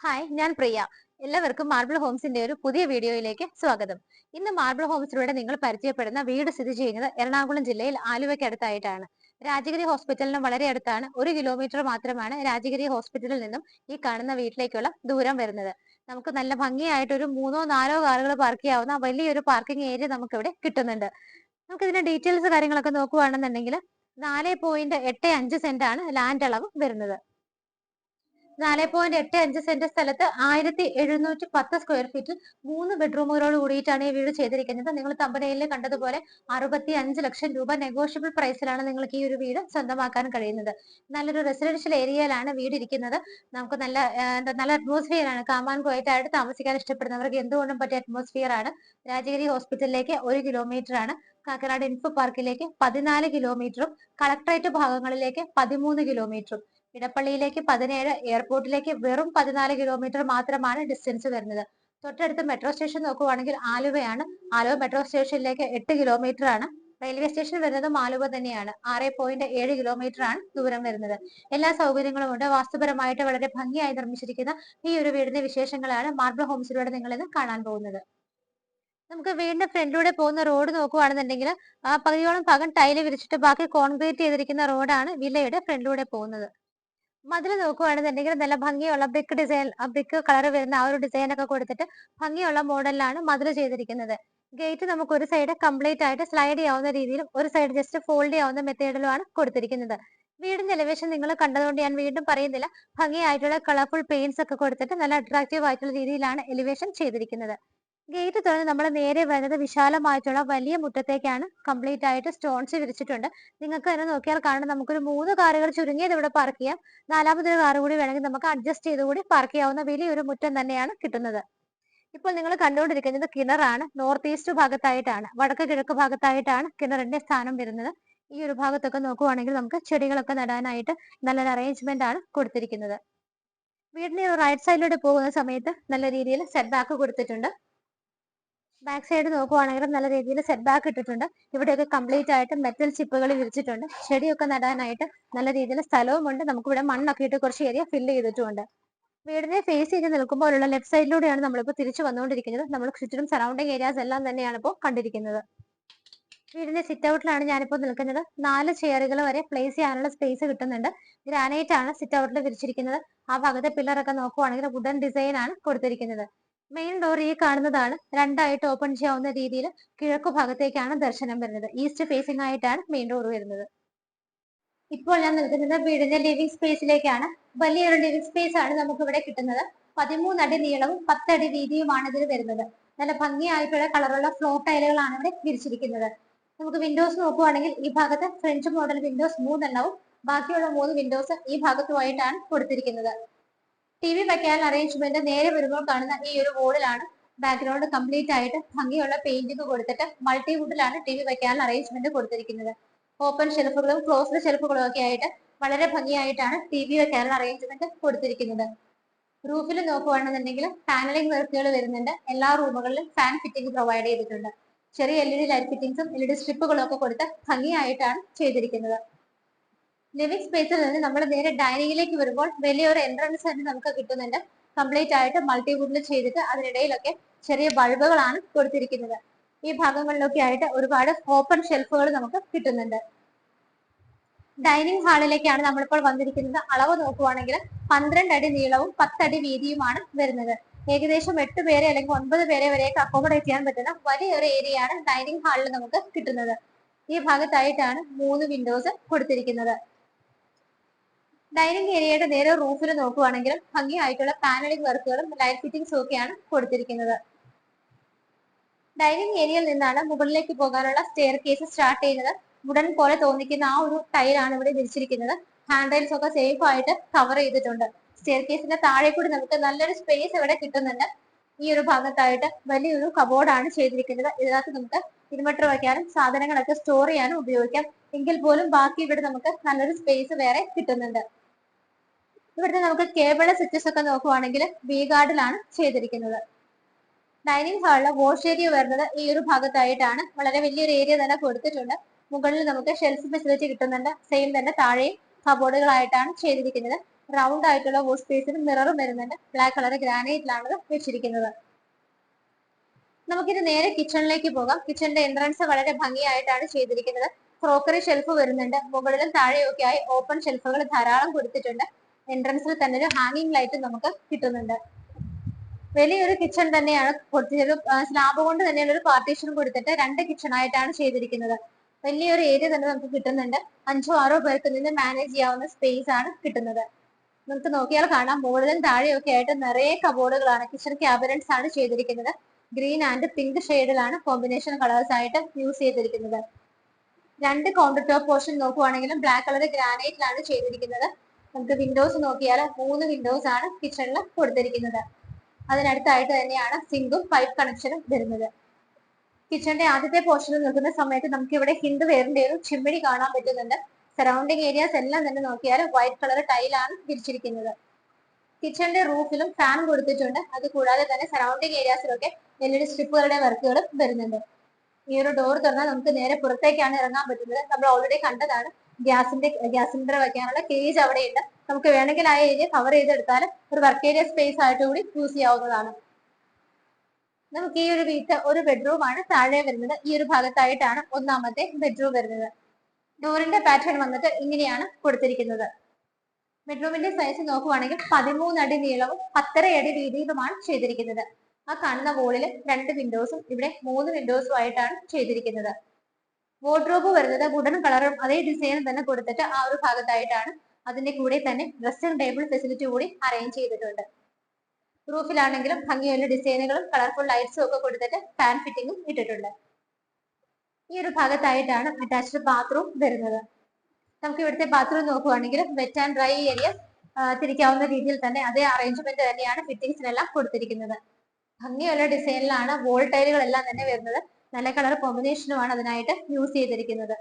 Hi, ഞാൻ പ്രിയ. എല്ലാവർക്കും marble ഹോംസിന്റെ ഒരു പുതിയ വീഡിയോയിലേക്ക് സ്വാഗതം. ഇന്ന് മാർബിൾ ഹോംസിലൂടെ നിങ്ങൾ പരിചയപ്പെടുന്ന വീട് സ്ഥിതി ചെയ്യുന്നത് എറണാകുളം ജില്ലയിൽ ആലുവയ്ക്ക് അടുത്തായിട്ടാണ്. രാജഗിരി ഹോസ്പിറ്റലിന് വളരെ അടുത്താണ്. 1 കിലോമീറ്റർ മാത്രമാണ് രാജഗിരി ഹോസ്പിറ്റലിൽ നിന്നും ഈ കാണുന്ന വീട്ടിലേക്കുള്ള ദൂരം വരുന്നത്. നമുക്ക് നല്ല ഭംഗിയായിട്ട് ഒരു 3-4 കാറുകൾ പാർക്ക് ചെയ്യാവുന്ന വലിയൊരു പാർക്കിംഗ് ഏരിയ നമുക്ക് ഇവിടെ കിട്ടുന്നുണ്ട്. നമുക്ക് ഇതിന്റെ ഡീറ്റെയിൽസ് കാര്യങ്ങളൊക്കെ നോക്കുകയാണെന്നുണ്ടെങ്കിൽ 4.85 സെന്റ് ആണ് ലാൻഡ് അളവ് വരുന്നത്. 4.85 സെന്റ് സ്ഥലത്ത് 1710 സ്ക്വയർ ഫീറ്റിൽ 3 ബെഡ്റൂമുകളോട് കൂടിയിട്ടാണ് ഈ വീട് ചെയ്തിരിക്കുന്നത്. നിങ്ങൾ തമ്പനയിൽ കണ്ടതുപോലെ 65 ലക്ഷം രൂപ നെഗോഷ്യബിൾ പ്രൈസിലാണ് നിങ്ങൾക്ക് ഈ ഒരു വീട് സ്വന്തമാക്കാൻ കഴിയുന്നത്. നല്ലൊരു റെസിഡൻഷ്യൽ ഏരിയയിലാണ് വീട് ഇരിക്കുന്നത്. നമുക്ക് നല്ല അറ്റ്മോസ്ഫിയർ ആണ്. കാമാൻ ക്വയറ്റായിട്ട് താമസിക്കാൻ ഇഷ്ടപ്പെടുന്നവർക്ക് എന്തുകൊണ്ടും പറ്റിയ അറ്റ്മോസ്ഫിയർ ആണ്. രാജഗിരി ഹോസ്പിറ്റലിലേക്ക് 1 കിലോമീറ്റർ ആണ്. കാക്കനാട് ഇൻഫോ പാർക്കിലേക്ക് 14 കിലോമീറ്ററും കളക്ടറേറ്റ് ഭാഗങ്ങളിലേക്ക് 13 കിലോമീറ്ററും ഇടപ്പള്ളിയിലേക്ക് 17, എയർപോർട്ടിലേക്ക് വെറും 14 കിലോമീറ്റർ മാത്രമാണ് ഡിസ്റ്റൻസ് വരുന്നത്. തൊട്ടടുത്ത് മെട്രോ സ്റ്റേഷൻ നോക്കുവാണെങ്കിൽ ആലുവയാണ്. ആലുവ മെട്രോ സ്റ്റേഷനിലേക്ക് 8 കിലോമീറ്റർ ആണ്. റെയിൽവേ സ്റ്റേഷൻ വരുന്നതും ആലുവ തന്നെയാണ്. 6.7 കിലോമീറ്റർ ആണ് ദൂരം വരുന്നത്. എല്ലാ സൗകര്യങ്ങളും ഉണ്ട്. വാസ്തുപരമായിട്ട് വളരെ ഭംഗിയായി നിർമ്മിച്ചിരിക്കുന്ന ഈ ഒരു വീടിന്റെ വിശേഷങ്ങളാണ് മാർബിൾ ഹോംസിലൂടെ നിങ്ങൾ ഇന്ന് കാണാൻ പോകുന്നത്. നമുക്ക് വീടിന്റെ ഫ്രണ്ടിലൂടെ പോകുന്ന റോഡ് നോക്കുവാണെന്നുണ്ടെങ്കിൽ പകുതിയോളം ഭാഗം ടൈല് വിരിച്ചിട്ട് ബാക്കി കോൺക്രീറ്റ് ചെയ്തിരിക്കുന്ന റോഡാണ് വില്ലയുടെ ഫ്രണ്ടിലൂടെ പോകുന്നത്. മതിൽ നോക്കുകയാണെന്നുണ്ടെങ്കിൽ നല്ല ഭംഗിയുള്ള ബ്രിക്ക് ഡിസൈൻ, ബ്രിക്ക് കളർ വരുന്ന ആ ഒരു ഡിസൈൻ ഒക്കെ കൊടുത്തിട്ട് ഭംഗിയുള്ള മോഡലിലാണ് മതിൽ ചെയ്തിരിക്കുന്നത്. ഗേറ്റ് നമുക്ക് ഒരു സൈഡ് കംപ്ലീറ്റ് ആയിട്ട് സ്ലൈഡ് ചെയ്യാവുന്ന രീതിയിലും ഒരു സൈഡ് ജസ്റ്റ് ഫോൾഡ് ചെയ്യാവുന്ന മെത്തേഡിലുമാണ് കൊടുത്തിരിക്കുന്നത്. വീടിന്റെ എലിവേഷൻ നിങ്ങൾ കണ്ടതുകൊണ്ട് ഞാൻ വീണ്ടും പറയുന്നില്ല. ഭംഗിയായിട്ടുള്ള കളർഫുൾ പെയിന്റ്സ് ഒക്കെ കൊടുത്തിട്ട് നല്ല അട്രാക്റ്റീവ് ആയിട്ടുള്ള രീതിയിലാണ് എലിവേഷൻ ചെയ്തിരിക്കുന്നത്. ഗേറ്റ് തുറന്ന് നമ്മൾ നേരെ വരുന്നത് വിശാലമായിട്ടുള്ള വലിയ മുറ്റത്തേക്കാണ്. കംപ്ലീറ്റ് ആയിട്ട് സ്റ്റോൺസ് വിരിച്ചിട്ടുണ്ട്. നിങ്ങൾക്ക് തന്നെ നോക്കിയാൽ കാണാം, നമുക്കൊരു 3 കാറുകൾ ചുരുങ്ങിയത് ഇവിടെ പാർക്ക് ചെയ്യാം. 4മതൊരു കാർ കൂടി വേണമെങ്കിൽ നമുക്ക് അഡ്ജസ്റ്റ് ചെയ്തുകൂടി പാർക്ക് ചെയ്യാവുന്ന വലിയൊരു മുറ്റം തന്നെയാണ് കിട്ടുന്നത്. ഇപ്പോൾ നിങ്ങൾ കണ്ടുകൊണ്ടിരിക്കുന്നത് കിണറാണ്. നോർത്ത് ഈസ്റ്റ് ഭാഗത്തായിട്ടാണ്, വടക്ക് കിഴക്ക് ഭാഗത്തായിട്ടാണ് കിണറിന്റെ സ്ഥാനം വരുന്നത്. ഈ ഒരു ഭാഗത്തൊക്കെ നോക്കുവാണെങ്കിൽ നമുക്ക് ചെടികളൊക്കെ നടാനായിട്ട് നല്ലൊരു അറേഞ്ച്മെന്റ് ആണ് കൊടുത്തിരിക്കുന്നത്. വീടിന്റെ റൈറ്റ് സൈഡിലൂടെ പോകുന്ന സമയത്ത് നല്ല രീതിയിൽ സെറ്റ് ബാക്ക് കൊടുത്തിട്ടുണ്ട്. ബാക്ക് സൈഡ് നോക്കുവാണെങ്കിൽ നല്ല രീതിയിൽ സെറ്റ് ബാക്ക് ഇട്ടിട്ടുണ്ട്. ഇവിടെയൊക്കെ കംപ്ലീറ്റ് ആയിട്ട് മെറ്റൽ ചിപ്പുകൾ വിരിച്ചിട്ടുണ്ട്. ചെടിയൊക്കെ നടാനായിട്ട് നല്ല രീതിയിൽ സ്ഥലവുമുണ്ട്. നമുക്കിവിടെ മണ്ണൊക്കെ ഇട്ട് കുറച്ച് ഏരിയ ഫില്ല് ചെയ്തിട്ടുമുണ്ട്. വീടിനെ ഫേസ് ചെയ്ത് നിൽക്കുമ്പോഴുള്ള ലെഫ്റ്റ് സൈഡിലൂടെയാണ് നമ്മളിപ്പോൾ തിരിച്ചു വന്നുകൊണ്ടിരിക്കുന്നത്. നമ്മൾ ചുറ്റിനും സറൗണ്ടിങ് ഏരിയാസ് എല്ലാം തന്നെയാണ് ഇപ്പോൾ കണ്ടിരിക്കുന്നത്. വീടിന്റെ സിറ്റ് ഔട്ടിലാണ് ഞാനിപ്പോൾ നിൽക്കുന്നത്. 4 ചെയറുകൾ വരെ പ്ലേസ് ചെയ്യാനുള്ള സ്പേസ് കിട്ടുന്നുണ്ട്. ഗ്രാനൈറ്റ് ആണ് സിറ്റ് ഔട്ടിൽ വിരിച്ചിരിക്കുന്നത്. ആ ഭാഗത്തെ പില്ലറൊക്കെ നോക്കുവാണെങ്കിൽ വുഡൻ ഡിസൈൻ ആണ് കൊടുത്തിരിക്കുന്നത്. മെയിൻ ഡോർ ഈ കാണുന്നതാണ്. 2ആയിട്ട് ഓപ്പൺ ചെയ്യാവുന്ന രീതിയിൽ കിഴക്കു ഭാഗത്തേക്കാണ് ദർശനം വരുന്നത്. ഈസ്റ്റ് ഫേസിംഗ് ആയിട്ടാണ് മെയിൻ ഡോർ വരുന്നത്. ഇപ്പോൾ ഞാൻ നിൽക്കുന്നത് വീടിന്റെ ലിവിംഗ് സ്പേസിലേക്കാണ്. വലിയൊരു ലിവിംഗ് സ്പേസ് ആണ് നമുക്ക് ഇവിടെ കിട്ടുന്നത്. 13 അടി നീളവും 10 അടി വീതിയുമാണ് ഇതിൽ വരുന്നത്. നല്ല ഭംഗിയായിട്ടുള്ള കളറുള്ള ഫ്ലോർ ടൈലുകളാണ് ഇവിടെ വിരിച്ചിരിക്കുന്നത്. നമുക്ക് വിൻഡോസ് നോക്കുവാണെങ്കിൽ ഈ ഭാഗത്ത് ഫ്രഞ്ച് മോഡൽ വിൻഡോസ് 3 എണ്ണവും ബാക്കിയുള്ള 3 വിൻഡോസ് ഈ ഭാഗത്തുമായിട്ടാണ് കൊടുത്തിരിക്കുന്നത്. TV വെക്കാൻ അറേഞ്ച്മെന്റ് നേരെ വരുമ്പോൾ കാണുന്ന ഈ ഒരു വോളിലാണ്. ബാക്ക്ഗ്രൗണ്ട് കംപ്ലീറ്റ് ആയിട്ട് ഭംഗിയുള്ള പെയിന്റിംഗ് കൊടുത്തിട്ട് മൾട്ടിവുഡിലാണ് TV വെക്കാൻ അറേഞ്ച്മെന്റ് കൊടുത്തിരിക്കുന്നത്. ഓപ്പൺ ഷെൽഫുകളും ക്ലോസ്ഡ് ഷെൽഫുകളും ഒക്കെ ആയിട്ട് വളരെ ഭംഗിയായിട്ടാണ് TV വെക്കാൻ അറേഞ്ച്മെന്റ് കൊടുത്തിരിക്കുന്നത്. റൂഫിൽ നോക്കുകയാണെന്നുണ്ടെങ്കിൽ പാനലിംഗ് വർക്കുകൾ വരുന്നുണ്ട്. എല്ലാ റൂമുകളിലും ഫാൻ ഫിറ്റിംഗ് പ്രൊവൈഡ് ചെയ്തിട്ടുണ്ട്. ചെറിയ LED ലൈറ്റ് ഫിറ്റിംഗ്സും LED സ്ട്രിപ്പുകളും ഒക്കെ കൊടുത്ത് ഭംഗിയായിട്ടാണ് ചെയ്തിരിക്കുന്നത്. ലിവിംഗ് സ്പേസിൽ നിന്ന് നമ്മൾ നേരെ ഡൈനിങ്ങിലേക്ക് വരുമ്പോൾ വലിയൊരു എൻട്രൻസ് തന്നെ നമുക്ക് കിട്ടുന്നുണ്ട്. കംപ്ലീറ്റ് ആയിട്ട് മൾട്ടിവുഡിൽ ചെയ്തിട്ട് അതിനിടയിലൊക്കെ ചെറിയ ബൾബുകളാണ് കൊടുത്തിരിക്കുന്നത്. ഈ ഭാഗങ്ങളിലൊക്കെ ആയിട്ട് ഒരുപാട് ഓപ്പൺ ഷെൽഫുകൾ നമുക്ക് കിട്ടുന്നുണ്ട്. ഡൈനിങ് ഹാളിലേക്കാണ് നമ്മളിപ്പോൾ വന്നിരിക്കുന്നത്. അളവ് നോക്കുവാണെങ്കിൽ 12 അടി നീളവും 10 അടി വീതിയുമാണ് വരുന്നത്. ഏകദേശം 8 പേരെ അല്ലെങ്കിൽ 9 പേരെ വരെയൊക്കെ അക്കോമഡേറ്റ് ചെയ്യാൻ പറ്റുന്ന വലിയൊരു ഏരിയയാണ് ഡൈനിങ് ഹാളിൽ നമുക്ക് കിട്ടുന്നത്. ഈ ഭാഗത്തായിട്ടാണ് 3 വിൻഡോസ് കൊടുത്തിരിക്കുന്നത്. ഡൈനിങ് ഏരിയയുടെ നേരെ റൂഫിൽ നോക്കുവാണെങ്കിലും ഭംഗിയായിട്ടുള്ള പാനലിംഗ് വർക്കുകളും ലൈറ്റ് ഫിറ്റിംഗ്സും ഒക്കെയാണ് കൊടുത്തിരിക്കുന്നത്. ഡൈനിങ് ഏരിയയിൽ നിന്നാണ് മുകളിലേക്ക് പോകാനുള്ള സ്റ്റെയർ കേസ് സ്റ്റാർട്ട് ചെയ്യുന്നത്. വുഡൻ പോലെ തോന്നിക്കുന്ന ആ ഒരു ടൈലാണ് ഇവിടെ വിരിച്ചിരിക്കുന്നത്. ഹാൻഡ് റെയിൽസ് ഒക്കെ സേഫ് ആയിട്ട് കവർ ചെയ്തിട്ടുണ്ട്. സ്റ്റെയർ കേസിന്റെ താഴെ കൂടി നമുക്ക് നല്ലൊരു സ്പേസ് ഇവിടെ കിട്ടുന്നുണ്ട്. ഈ ഒരു ഭാഗത്തായിട്ട് വലിയൊരു കബോർഡാണ് ചെയ്തിരിക്കുന്നത്. ഇതിനകത്ത് നമുക്ക് ഇൻവെർട്ടർ വയ്ക്കാനും സാധനങ്ങളൊക്കെ സ്റ്റോർ ചെയ്യാനും ഉപയോഗിക്കാം. എങ്കിൽ പോലും ബാക്കി ഇവിടെ നമുക്ക് നല്ലൊരു സ്പേസ് വേറെ കിട്ടുന്നുണ്ട്. ഇവിടുത്തെ നമുക്ക് കേബിള് സ്വിച്ചസ് ഒക്കെ നോക്കുവാണെങ്കിൽ വി ഗാർഡിലാണ് ചെയ്തിരിക്കുന്നത്. ഡൈനിങ് ഹാളിലെ വാഷ് ഏരിയ വരുന്നത് ഈ ഒരു ഭാഗത്തായിട്ടാണ്. വളരെ വലിയൊരു ഏരിയ തന്നെ കൊടുത്തിട്ടുണ്ട്. മുകളിൽ നമുക്ക് ഷെൽഫ് ഫെസിലിറ്റി കിട്ടുന്നുണ്ട്. സെയിം തന്നെ താഴെയും കബോർഡുകളായിട്ടാണ് ചെയ്തിരിക്കുന്നത്. റൗണ്ട് ആയിട്ടുള്ള വാഷ് സ്പേസിന് മിററും വരുന്നുണ്ട്. ബ്ലാക്ക് കളർ ഗ്രാനൈറ്റിലാണ് വെച്ചിരിക്കുന്നത്. നമുക്കിത് നേരെ കിച്ചണിലേക്ക് പോകാം. കിച്ചണിന്റെ എൻട്രൻസ് വളരെ ഭംഗിയായിട്ടാണ് ചെയ്തിരിക്കുന്നത്. ക്രോക്കറി ഷെൽഫ് വരുന്നുണ്ട്. മുകളിലും താഴെയൊക്കെ ആയി ഓപ്പൺ ഷെൽഫുകൾ ധാരാളം കൊടുത്തിട്ടുണ്ട്. എൻട്രൻസിൽ തന്നെ ഒരു ഹാങ്ങിങ് ലൈറ്റ് നമുക്ക് കിട്ടുന്നുണ്ട്. വലിയൊരു കിച്ചൺ തന്നെയാണ് കൊടുത്തിട്ട് സ്ലാബ് കൊണ്ട് തന്നെയുള്ള ഒരു പാർട്ടീഷൻ കൊടുത്തിട്ട് 2 കിച്ചൺ ആയിട്ടാണ് ചെയ്തിരിക്കുന്നത്. വലിയൊരു ഏരിയ തന്നെ നമുക്ക് കിട്ടുന്നുണ്ട്. 5-6 പേർക്ക് നിന്ന് മാനേജ് ചെയ്യാവുന്ന സ്പേസ് ആണ് കിട്ടുന്നത്. നമുക്ക് നോക്കിയാൽ കാണാം മുകളിലും താഴെയൊക്കെ ആയിട്ട് നിറയെ കബോർഡുകളാണ്, കിച്ചൺ ക്യാബിനറ്റ്സ് ആണ് ചെയ്തിരിക്കുന്നത്. ഗ്രീൻ ആൻഡ് പിങ്ക് ഷെയ്ഡിലാണ് കോമ്പിനേഷൻ കളേഴ്സ് ആയിട്ട് യൂസ് ചെയ്തിരിക്കുന്നത്. 2 കൗണ്ടർ ടോപ്പ് പോർഷൻ നോക്കുവാണെങ്കിലും ബ്ലാക്ക് കളർ ഗ്രാനൈറ്റിലാണ് ചെയ്തിരിക്കുന്നത്. നമുക്ക് വിൻഡോസ് നോക്കിയാൽ 3 വിൻഡോസ് ആണ് കിച്ചണിൽ കൊടുത്തിരിക്കുന്നത്. അതിനടുത്തായിട്ട് തന്നെയാണ് സിങ്കും പൈപ്പ് കണക്ഷനും വരുന്നത്. കിച്ചണിന്റെ ആദ്യത്തെ പോർഷനിൽ നിൽക്കുന്ന സമയത്ത് നമുക്ക് ഇവിടെ ഹിന്ദു വെയറിന്റെ ഒരു ചിമ്മിണി കാണാൻ പറ്റുന്നുണ്ട്. സറൗണ്ടിങ് ഏരിയാസ് എല്ലാം തന്നെ നോക്കിയാൽ വൈറ്റ് കളർ ടൈലാണ് വിരിച്ചിരിക്കുന്നത്. കിച്ചണിന്റെ റൂഫിലും ഫാൻ കൊടുത്തിട്ടുണ്ട്. അത് കൂടാതെ തന്നെ സറൗണ്ടിങ് ഏരിയാസിലൊക്കെ LED സ്ട്രിപ്പുകളുടെ വർക്കുകളും വരുന്നുണ്ട്. ഈ ഒരു ഡോർ തുറന്നാൽ നമുക്ക് നേരെ പുറത്തേക്കാണ് ഇറങ്ങാൻ പറ്റുന്നത്. നമ്മൾ ഓൾറെഡി കണ്ടതാണ്. ഗ്യാസ് സിലിണ്ടർ വെക്കാനുള്ള കേജ് അവിടെയുണ്ട്. നമുക്ക് വേണമെങ്കിൽ ആ ഏരിയ കവർ ചെയ്തെടുത്താൽ ഒരു വർക്ക് ഏരിയ സ്പേസ് ആയിട്ട് കൂടി യൂസ് ചെയ്യാവുന്നതാണ്. നമുക്ക് ഈ ഒരു വീട്ട് ഒരു ബെഡ്റൂം ആണ് താഴെ വരുന്നത്. ഈ ഒരു ഭാഗത്തായിട്ടാണ് ഒന്നാമത്തെ ബെഡ്റൂം വരുന്നത്. ഡോറിന്റെ പാറ്റേൺ വന്നിട്ട് ഇങ്ങനെയാണ് കൊടുത്തിരിക്കുന്നത്. ബെഡ്റൂമിന്റെ സൈസ് നോക്കുവാണെങ്കിൽ 13 അടി നീളവും 10.5 അടി വീതിയിലുമാണ് ചെയ്തിരിക്കുന്നത്. ആ കാണുന്ന വോളിൽ 2 വിൻഡോസും ഇവിടെ 3 വിൻഡോസും ആയിട്ടാണ് ചെയ്തിരിക്കുന്നത്. വാർഡ്രോബ് വരുന്നത് വുഡൻ കളറും അതേ ഡിസൈനും തന്നെ കൊടുത്തിട്ട് ആ ഒരു ഭാഗത്തായിട്ടാണ്. അതിന്റെ കൂടെ തന്നെ ഡ്രസ്സിംഗ് ടേബിൾ ഫെസിലിറ്റി കൂടി അറേഞ്ച് ചെയ്തിട്ടുണ്ട്. റൂഫിലാണെങ്കിലും ഭംഗിയുള്ള ഡിസൈനുകളും കളർഫുൾ ലൈറ്റ്സും ഒക്കെ കൊടുത്തിട്ട് ഫാൻ ഫിറ്റിംഗും ഇട്ടിട്ടുണ്ട്. ഈ ഒരു ഭാഗത്തായിട്ടാണ് അറ്റാച്ച്ഡ് ബാത്റൂം വരുന്നത്. നമുക്ക് ഇവിടുത്തെ ബാത്റൂം നോക്കുവാണെങ്കിൽ വെറ്റ് ആൻഡ് ഡ്രൈ ഏരിയ തിരിക്കാവുന്ന രീതിയിൽ തന്നെ അതേ അറേഞ്ച്മെന്റ് തന്നെയാണ് ഫിറ്റിംഗ്സിനെല്ലാം കൊടുത്തിരിക്കുന്നത്. ഭംഗിയുള്ള ഡിസൈനിലാണ് വോൾ ടൈലുകളെല്ലാം തന്നെ വരുന്നത്. നല്ല കളർ കോമ്പിനേഷനുമാണ് അതിനായിട്ട് യൂസ് ചെയ്തിരിക്കുന്നത്.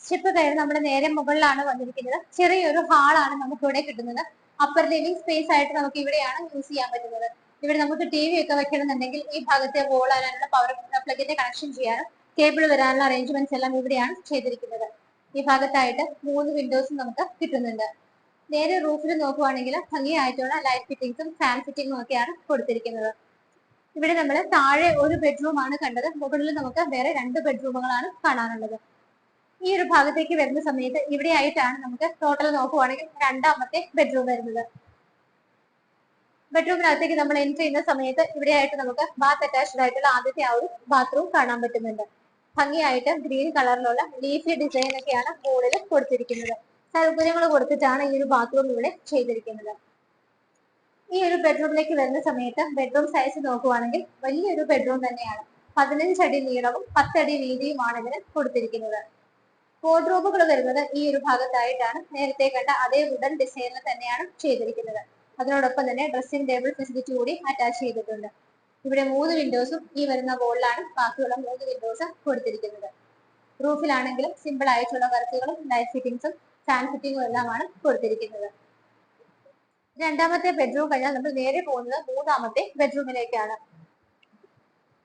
സ്റ്റെപ്പ് കയറി നമ്മൾ നേരെ മുകളിലാണ് വന്നിരിക്കുന്നത്. ചെറിയൊരു ഹാളാണ് നമുക്ക് ഇവിടെ കിട്ടുന്നത്. അപ്പർ ലിവിംഗ് സ്പേസ് ആയിട്ട് നമുക്ക് ഇവിടെയാണ് യൂസ് ചെയ്യാൻ പറ്റുന്നത്. ഇവിടെ നമുക്ക് TV ഒക്കെ വെക്കണമെന്നുണ്ടെങ്കിൽ ഈ ഭാഗത്തെ വോൾ അതിനുള്ള പവർ പ്ലഗിന്റെ കണക്ഷൻ ചെയ്യാനും കേബിൾ വരാനുള്ള അറേഞ്ച്മെന്റ്സ് എല്ലാം ഇവിടെയാണ് ചെയ്തിരിക്കുന്നത്. ഈ ഭാഗത്തായിട്ട് 3 വിൻഡോസും നമുക്ക് കിട്ടുന്നുണ്ട്. നേരെ റൂഫിൽ നോക്കുവാണെങ്കിൽ ഭംഗിയായിട്ടുള്ള ലൈറ്റ് ഫിറ്റിംഗ്സും ഫാൻ ഫിറ്റിംഗും ഒക്കെയാണ് കൊടുത്തിരിക്കുന്നത്. ഇവിടെ നമ്മൾ താഴെ ഒരു ബെഡ്റൂം ആണ് കണ്ടത്. മുകളിൽ നമുക്ക് വേറെ 2 ബെഡ്റൂമുകളാണ് കാണാനുള്ളത്. ഈ ഒരു ഭാഗത്തേക്ക് വരുന്ന സമയത്ത് ഇവിടെ ആയിട്ടാണ് നമുക്ക് ടോട്ടൽ നോക്കുവാണെങ്കിൽ 2ാമത്തെ ബെഡ്റൂം വരുന്നത്. ബെഡ്റൂമിനകത്തേക്ക് നമ്മൾ എൻട്രി ചെയ്യുന്ന സമയത്ത് ഇവിടെ ആയിട്ട് നമുക്ക് ബാത്ത് അറ്റാച്ച്ഡ് ആയിട്ടുള്ള ആദ്യത്തെ ആ ഒരു ബാത്റൂം കാണാൻ പറ്റുന്നുണ്ട്. ഭംഗിയായിട്ട് ഗ്രീൻ കളറിലുള്ള ലീഫി ഡിസൈൻ ഒക്കെയാണ് മുകളിൽ കൊടുത്തിരിക്കുന്നത്. സൗകര്യങ്ങൾ കൊടുത്തിട്ടാണ് ഈ ഒരു ബാത്റൂം ഇവിടെ ചെയ്തിരിക്കുന്നത്. ഈ ഒരു ബെഡ്റൂമിലേക്ക് വരുന്ന സമയത്ത് ബെഡ്റൂം സൈസ് നോക്കുവാണെങ്കിൽ വലിയൊരു ബെഡ്റൂം തന്നെയാണ്. 15 അടി നീളവും 10 അടി വീതിയുമാണ് ഇതിന് കൊടുത്തിരിക്കുന്നത്. വാർഡ്രോബുകൾ വരുന്നത് ഈ ഒരു ഭാഗത്തായിട്ടാണ്. നേരത്തെ കണ്ട അതേ വുഡൻ ഡിസൈനിൽ തന്നെയാണ് ചെയ്തിരിക്കുന്നത്. അതിനോടൊപ്പം തന്നെ ഡ്രസ്സിംഗ് ടേബിൾ ഫെസിലിറ്റി കൂടി അറ്റാച്ച് ചെയ്തിട്ടുണ്ട്. ഇവിടെ 3 വിൻഡോസും ഈ വരുന്ന വോളിലാണ് ബാക്കിയുള്ള 3 വിൻഡോസ് കൊടുത്തിരിക്കുന്നത്. റൂഫിലാണെങ്കിലും സിമ്പിൾ ആയിട്ടുള്ള വർക്കുകളും ലൈറ്റ് ഫിറ്റിംഗ്സും ഫാൻ ഫിറ്റിംഗും എല്ലാമാണ് കൊടുത്തിരിക്കുന്നത്. 2ാമത്തെ ബെഡ്റൂം കഴിഞ്ഞാൽ നമ്മൾ നേരെ പോകുന്നത് 3ാമത്തെ ബെഡ്റൂമിലേക്കാണ്.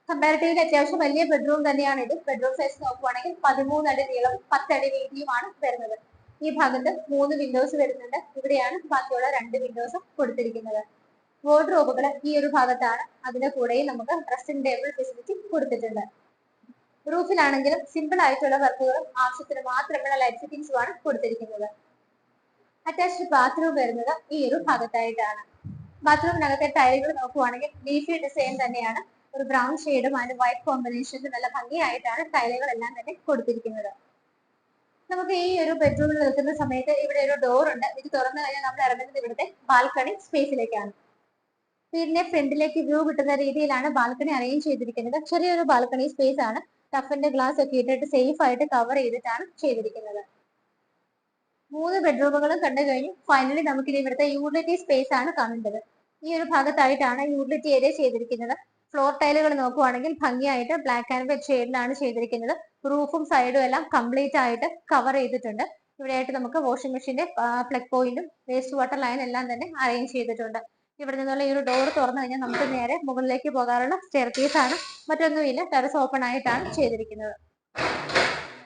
കമ്പാരിറ്റീവ്ലി അത്യാവശ്യം വലിയ ബെഡ്റൂം തന്നെയാണ് ഇത്. ബെഡ്റൂം സൈസ് നോക്കുവാണെങ്കിൽ 13 അടി നീളവും 10 അടി വീതിയുമാണ് വരുന്നത്. ഈ ഭാഗത്ത് 3 വിൻഡോസ് വരുന്നുണ്ട്. ഇവിടെയാണ് ബാക്കിയുള്ള 2 വിൻഡോസ് കൊടുത്തിരിക്കുന്നത്. വാർഡ്രോബുകൾ ഈ ഒരു ഭാഗത്താണ്. അതിന്റെ കൂടെയും നമുക്ക് ഡ്രസ്സിംഗ് ടേബിൾ ഫെസിലിറ്റി കൊടുത്തിട്ടുണ്ട്. റൂഫിലാണെങ്കിലും സിമ്പിൾ ആയിട്ടുള്ള വർക്കുകളും ആവശ്യത്തിന് മാത്രമുള്ള ലൈറ്റ് ഫിറ്റിംഗ്സുമാണ് കൊടുത്തിരിക്കുന്നത്. അറ്റാച്ച്ഡ് ബാത്റൂം വരുന്നത് ഈ ഒരു ഭാഗത്തായിട്ടാണ്. ബാത്റൂമിനകത്തെ ടൈലുകൾ നോക്കുവാണെങ്കിൽ ലീഫി ഡിസൈൻ തന്നെയാണ്. ഒരു ബ്രൗൺ ഷെയ്ഡും അതിന്റെ വൈറ്റ് കോമ്പിനേഷനിൽ നല്ല ഭംഗിയായിട്ടാണ് ടൈലുകളെല്ലാം തന്നെ കൊടുത്തിരിക്കുന്നത്. നമുക്ക് ഈ ഒരു ബെഡ്റൂമിൽ നിൽക്കുന്ന സമയത്ത് ഇവിടെ ഒരു ഡോർ ഉണ്ട്. ഇത് തുറന്നു കഴിഞ്ഞാൽ നമ്മൾ ഇറങ്ങുന്നത് ഇവിടുത്തെ ബാൽക്കണി സ്പേസിലേക്കാണ്. വീടിന്റെ ഫ്രണ്ടിലേക്ക് വ്യൂ കിട്ടുന്ന രീതിയിലാണ് ബാൽക്കണി അറേഞ്ച് ചെയ്തിരിക്കുന്നത്. ചെറിയൊരു ബാൽക്കണി സ്പേസ് ആണ്. ടഫിന്റെ ഗ്ലാസ് ഒക്കെ ഇട്ടിട്ട് സേഫ് ആയിട്ട് കവർ ചെയ്തിട്ടാണ് ചെയ്തിരിക്കുന്നത്. 3 ബെഡ്റൂമുകളും കണ്ടു കഴിഞ്ഞു. ഫൈനലി നമുക്കിനി ഇവിടുത്തെ യൂട്ടിലിറ്റി സ്പേസ് ആണ് കാണേണ്ടത്. ഈ ഒരു ഭാഗത്തായിട്ടാണ് യൂട്ടിലിറ്റി ഏരിയ ചെയ്തിരിക്കുന്നത്. ഫ്ലോർ ടൈലുകൾ നോക്കുവാണെങ്കിൽ ഭംഗിയായിട്ട് ബ്ലാക്ക് ആൻഡ് വൈറ്റ് ഷെയ്ഡിലാണ് ചെയ്തിരിക്കുന്നത്. റൂഫും സൈഡും എല്ലാം കംപ്ലീറ്റ് ആയിട്ട് കവർ ചെയ്തിട്ടുണ്ട്. ഇവിടെയായിട്ട് നമുക്ക് വാഷിംഗ് മെഷീന്റെ പ്ലഗ് പോയിന്റും വേസ്റ്റ് വാട്ടർ ലൈൻ എല്ലാം തന്നെ അറേഞ്ച് ചെയ്തിട്ടുണ്ട്. ഇവിടെ നിന്നുള്ള ഈ ഒരു ഡോർ തുറന്നു കഴിഞ്ഞാൽ നമുക്ക് നേരെ മുകളിലേക്ക് പോകാനുള്ള സ്റ്റെയർകേസ് ആണ്. മറ്റൊന്നുമില്ല, ടെറസ് ഓപ്പൺ ആയിട്ടാണ് ചെയ്തിരിക്കുന്നത്.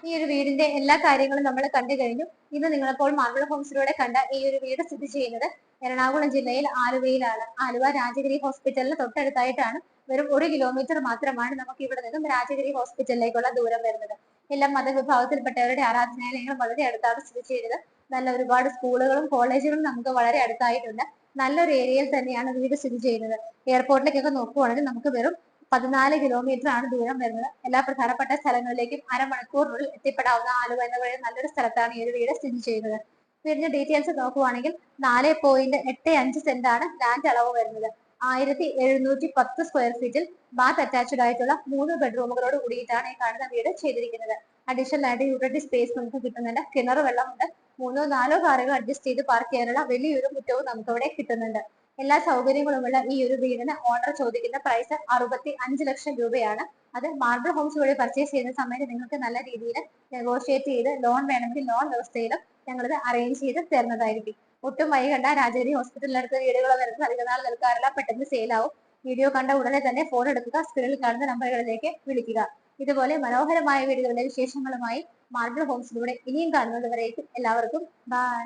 ഈ ഒരു വീടിന്റെ എല്ലാ കാര്യങ്ങളും നമ്മൾ കണ്ടു കഴിഞ്ഞു. ഇന്ന് നിങ്ങളപ്പോൾ മാർബിൾ ഹോംസിലൂടെ കണ്ട ഈ ഒരു വീട് സ്ഥിതി ചെയ്യുന്നത് എറണാകുളം ജില്ലയിൽ ആലുവയിലാണ്. ആലുവ രാജഗിരി ഹോസ്പിറ്റലിന് തൊട്ടടുത്തായിട്ടാണ്. വെറും 1 കിലോമീറ്റർ മാത്രമാണ് നമുക്ക് ഇവിടെ നിന്നും രാജഗിരി ഹോസ്പിറ്റലിലേക്കുള്ള ദൂരം വരുന്നത്. എല്ലാ മതവിഭാഗത്തിൽപ്പെട്ടവരുടെ ആരാധനാലയങ്ങളും വളരെ അടുത്താണ് സ്ഥിതി ചെയ്യുന്നത്. നല്ല ഒരുപാട് സ്കൂളുകളും കോളേജുകളും നമുക്ക് വളരെ അടുത്തായിട്ടുണ്ട്. നല്ലൊരു ഏരിയയിൽ തന്നെയാണ് വീട് സ്ഥിതി ചെയ്യുന്നത്. എയർപോർട്ടിലേക്കൊക്കെ നോക്കുവാണെങ്കിൽ നമുക്ക് വെറും 14 കിലോമീറ്റർ ആണ് ദൂരം വരുന്നത്. എല്ലാ പ്രധാനപ്പെട്ട സ്ഥലങ്ങളിലേക്കും അരമണിക്കൂറിനുള്ളിൽ എത്തിപ്പെടാവുന്ന ആലുവ എന്ന പറയുന്ന നല്ലൊരു സ്ഥലത്താണ് ഈ ഒരു വീട് സ്ഥിതി ചെയ്യുന്നത്. വീടിന്റെ ഡീറ്റെയിൽസ് നോക്കുവാണെങ്കിൽ 4.85 സെന്റ് ആണ് ലാൻഡ് അളവ് വരുന്നത്. 1710 സ്ക്വയർ ഫീറ്റിൽ ബാത്ത് അറ്റാച്ച്ഡ് ആയിട്ടുള്ള 3 ബെഡ്റൂമുകളോട് കൂടിയിട്ടാണ് ഈ കാണുന്ന വീട് ചെയ്തിരിക്കുന്നത്. അഡീഷണൽ ആയിട്ട് യൂട്ടിലിറ്റി സ്പേസ് നമുക്ക് കിട്ടുന്നുണ്ട്. കിണർ വെള്ളമുണ്ട്. 3-4 കാറുകൾ അഡ്ജസ്റ്റ് ചെയ്ത് പാർക്ക് ചെയ്യാനുള്ള വലിയൊരു മുറ്റവും നമുക്ക് ഇവിടെ കിട്ടുന്നുണ്ട്. എല്ലാ സൗകര്യങ്ങളുമുള്ള ഈ ഒരു വീടിന് ഓണർ ചോദിക്കുന്ന പ്രൈസ് 65 ലക്ഷം രൂപയാണ്. അത് മാർബിൾ ഹോംസ് വഴി പർച്ചേസ് ചെയ്യുന്ന സമയത്ത് നിങ്ങൾക്ക് നല്ല രീതിയിൽ നെഗോഷിയേറ്റ് ചെയ്ത് ലോൺ വേണമെങ്കിൽ ലോൺ വ്യവസ്ഥയിലും ഞങ്ങളിത് അറേഞ്ച് ചെയ്ത് തരുന്നതായിരിക്കും. ഒട്ടും വൈകണ്ട, രാജഗിരി ഹോസ്പിറ്റലിനടുത്ത് വീടുകൾ വരുന്നത് അധികനാൾ നിൽക്കാറില്ല, പെട്ടെന്ന് സെയിലാവും. വീഡിയോ കണ്ട ഉടനെ തന്നെ ഫോൺ എടുക്കുക, സ്ക്രീനിൽ കാണുന്ന നമ്പറുകളിലേക്ക് വിളിക്കുക. ഇതുപോലെ മനോഹരമായ വീടുകളുടെ വിശേഷങ്ങളുമായി മാർബിൾ ഹോംസിലൂടെ ഇനിയും കാണുന്നത് വരേക്കും എല്ലാവർക്കും ബൈ.